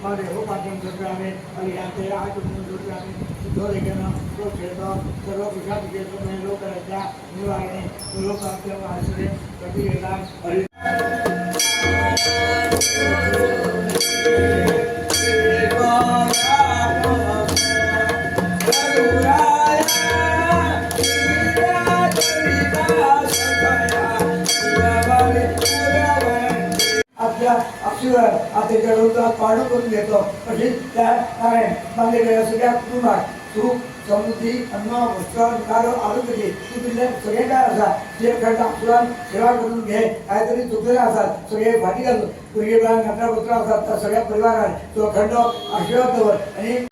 Pada upacara sekarang ini ada yang sekarang dua legian proses terus bisa dijalankan melu kerja nilain dulu kerja hasilnya tapi kita आपल्या आता जरूर पाडू करून घेतो म्हणजे त्या कारण बांधलेल्या सगळ्या कुटुंबात सुख समृद्धी अन्न वस्त्र निकार आरोग्य तुझे सगळे काय असा ते खंड आपला सेवा करून घे काहीतरी चुकले असतात सगळे भाटी घालून पूर्वीला नकरा पुत्र असतात तर सगळ्या परिवारात तो खंड आशीर्वाद आणि